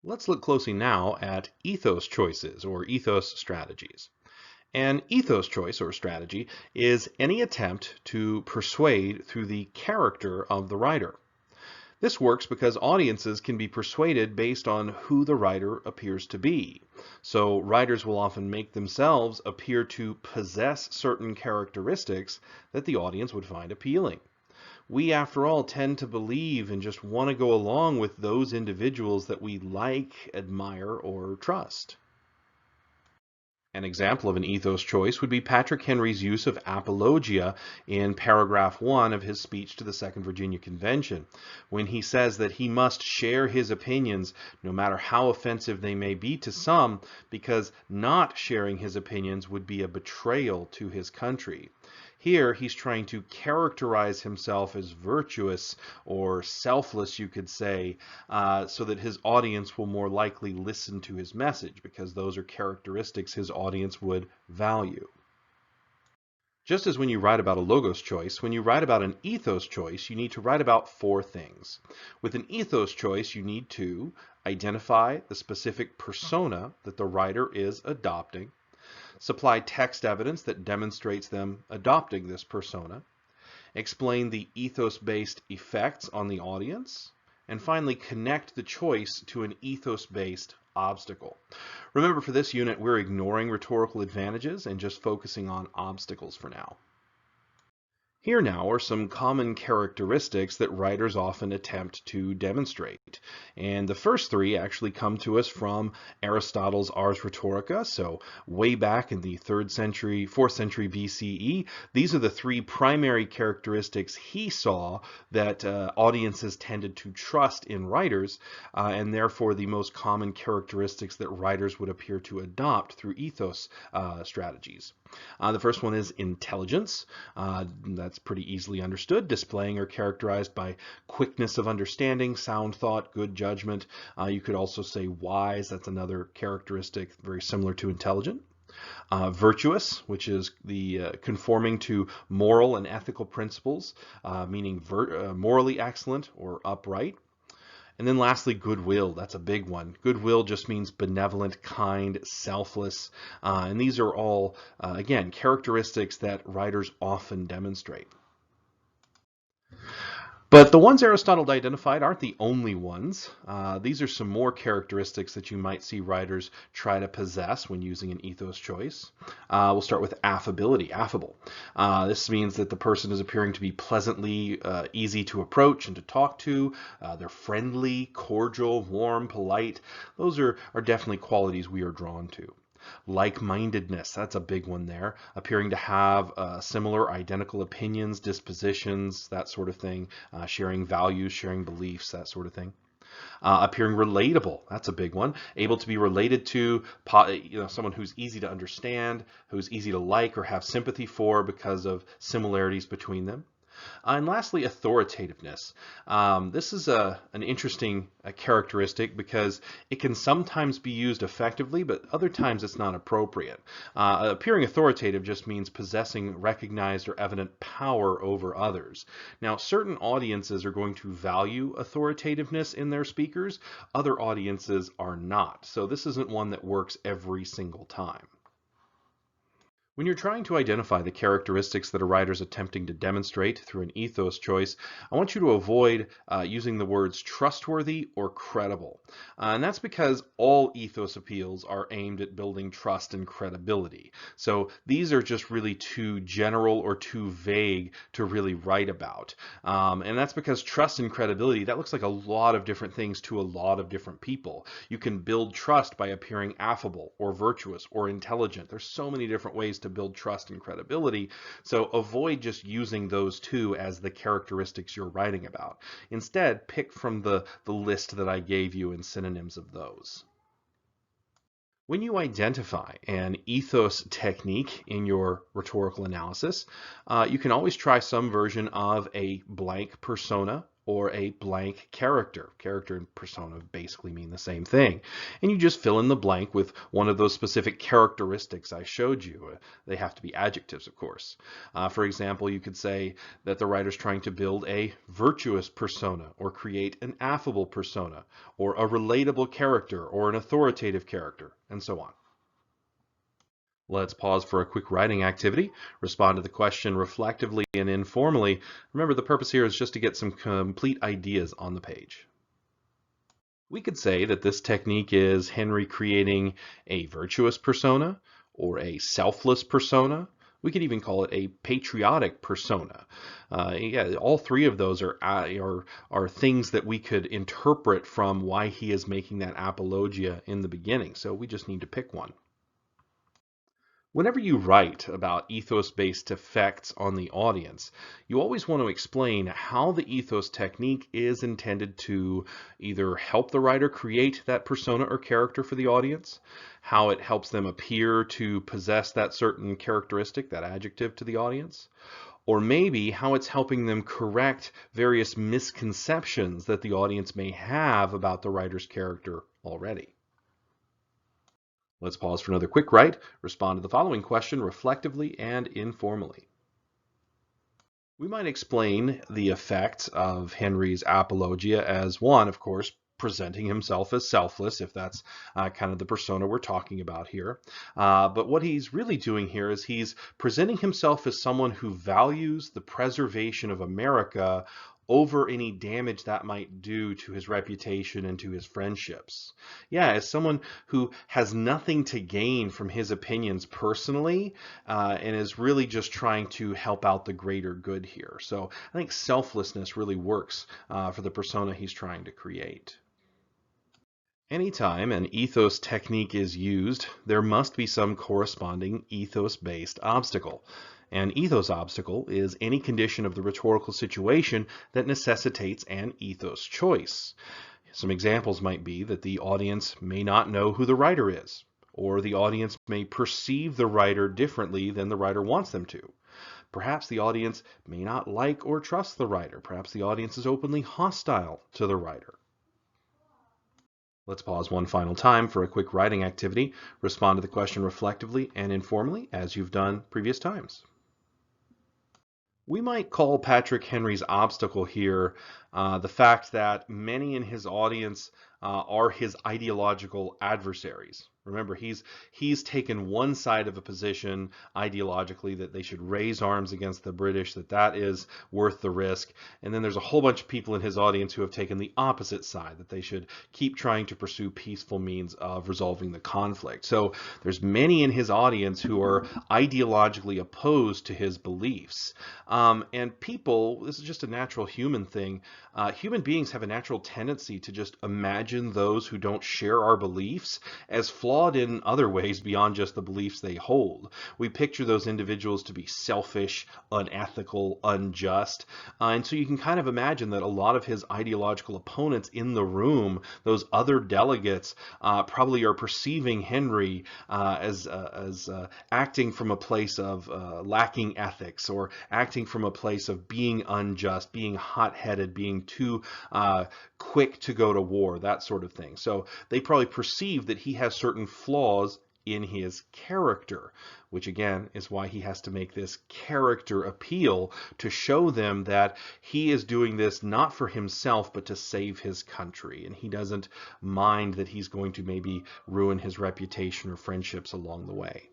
Let's look closely now at ethos choices or ethos strategies. An ethos choice or strategy is any attempt to persuade through the character of the writer. This works because audiences can be persuaded based on who the writer appears to be. So writers will often make themselves appear to possess certain characteristics that the audience would find appealing. We, after all, tend to believe and just want to go along with those individuals that we like, admire, or trust. An example of an ethos choice would be Patrick Henry's use of apologia in paragraph 1 of his speech to the Second Virginia Convention, when he says that he must share his opinions, no matter how offensive they may be to some, because not sharing his opinions would be a betrayal to his country. Here, he's trying to characterize himself as virtuous or selfless, you could say, so that his audience will more likely listen to his message, because those are characteristics his audience would value. Just as when you write about a logos choice, when you write about an ethos choice, you need to write about four things. With an ethos choice, you need to identify the specific persona that the writer is adopting, supply text evidence that demonstrates them adopting this persona, explain the ethos-based effects on the audience, and finally connect the choice to an ethos-based obstacle. Remember, for this unit, we're ignoring rhetorical advantages and just focusing on obstacles for now. Here now are some common characteristics that writers often attempt to demonstrate. And the first three actually come to us from Aristotle's Ars Rhetorica, so way back in the 4th century BCE. These are the three primary characteristics he saw that audiences tended to trust in writers, and therefore the most common characteristics that writers would appear to adopt through ethos strategies. The first one is intelligence. That's pretty easily understood. Displaying or characterized by quickness of understanding, sound thought, good judgment. You could also say wise. That's another characteristic very similar to intelligent. Virtuous, which is the conforming to moral and ethical principles, meaning morally excellent or upright. And then lastly, goodwill. That's a big one. Goodwill just means benevolent, kind, selfless. And these are all, again, characteristics that writers often demonstrate. But the ones Aristotle identified aren't the only ones. These are some more characteristics that you might see writers try to possess when using an ethos choice. We'll start with affability, affable. This means that the person is appearing to be pleasantly easy to approach and to talk to. They're friendly, cordial, warm, polite. Those are definitely qualities we are drawn to. Like-mindedness, that's a big one there. Appearing to have similar, identical opinions, dispositions, that sort of thing. Sharing values, sharing beliefs, that sort of thing. Appearing relatable, that's a big one. Able to be related to someone who's easy to understand, who's easy to like or have sympathy for because of similarities between them. And lastly, authoritativeness. This is an interesting characteristic because it can sometimes be used effectively, but other times it's not appropriate. Appearing authoritative just means possessing recognized or evident power over others. Now, certain audiences are going to value authoritativeness in their speakers. Other audiences are not. So this isn't one that works every single time. When you're trying to identify the characteristics that a writer is attempting to demonstrate through an ethos choice, I want you to avoid using the words trustworthy or credible. And that's because all ethos appeals are aimed at building trust and credibility. So these are just really too general or too vague to really write about. And that's because trust and credibility, that looks like a lot of different things to a lot of different people. You can build trust by appearing affable or virtuous or intelligent. There's so many different ways to build trust and credibility, so avoid just using those two as the characteristics you're writing about. Instead, pick from the list that I gave you and synonyms of those. When you identify an ethos technique in your rhetorical analysis, you can always try some version of a blank persona or a blank character. Character and persona basically mean the same thing. And you just fill in the blank with one of those specific characteristics I showed you. They have to be adjectives, of course. For example, you could say that the writer's trying to build a virtuous persona, or create an affable persona, or a relatable character, or an authoritative character, and so on. Let's pause for a quick writing activity. Respond to the question reflectively and informally. Remember, the purpose here is just to get some complete ideas on the page. We could say that this technique is Henry creating a virtuous persona or a selfless persona. We could even call it a patriotic persona. Yeah, all three of those are things that we could interpret from why he is making that apologia in the beginning. So we just need to pick one. Whenever you write about ethos-based effects on the audience, you always want to explain how the ethos technique is intended to either help the writer create that persona or character for the audience, how it helps them appear to possess that certain characteristic, that adjective to the audience, or maybe how it's helping them correct various misconceptions that the audience may have about the writer's character already. Let's pause for another quick write. Respond to the following question reflectively and informally. We might explain the effects of Henry's apologia as one, of course, presenting himself as selfless, if that's kind of the persona we're talking about here. But what he's really doing here is he's presenting himself as someone who values the preservation of America over any damage that might do to his reputation and to his friendships. Yeah, as someone who has nothing to gain from his opinions personally, and is really just trying to help out the greater good here. So I think selflessness really works for the persona he's trying to create. Anytime an ethos technique is used, there must be some corresponding ethos-based obstacle. An ethos obstacle is any condition of the rhetorical situation that necessitates an ethos choice. Some examples might be that the audience may not know who the writer is, or the audience may perceive the writer differently than the writer wants them to. Perhaps the audience may not like or trust the writer. Perhaps the audience is openly hostile to the writer. Let's pause one final time for a quick writing activity. Respond to the question reflectively and informally as you've done previous times. We might call Patrick Henry's obstacle here the fact that many in his audience are his ideological adversaries. Remember, he's taken one side of a position ideologically that they should raise arms against the British, that is worth the risk. And then there's a whole bunch of people in his audience who have taken the opposite side, that they should keep trying to pursue peaceful means of resolving the conflict. So there's many in his audience who are ideologically opposed to his beliefs. And people, this is just a natural human thing. Human beings have a natural tendency to just imagine those who don't share our beliefs as flawed in other ways beyond just the beliefs they hold. We picture those individuals to be selfish, unethical, unjust. And so you can kind of imagine that a lot of his ideological opponents in the room, those other delegates, probably are perceiving Henry as acting from a place of lacking ethics, or acting from a place of being unjust, being hot-headed, being too quick to go to war, that sort of thing. So they probably perceive that he has certain flaws in his character, which again is why he has to make this character appeal to show them that he is doing this not for himself but to save his country, and he doesn't mind that he's going to maybe ruin his reputation or friendships along the way.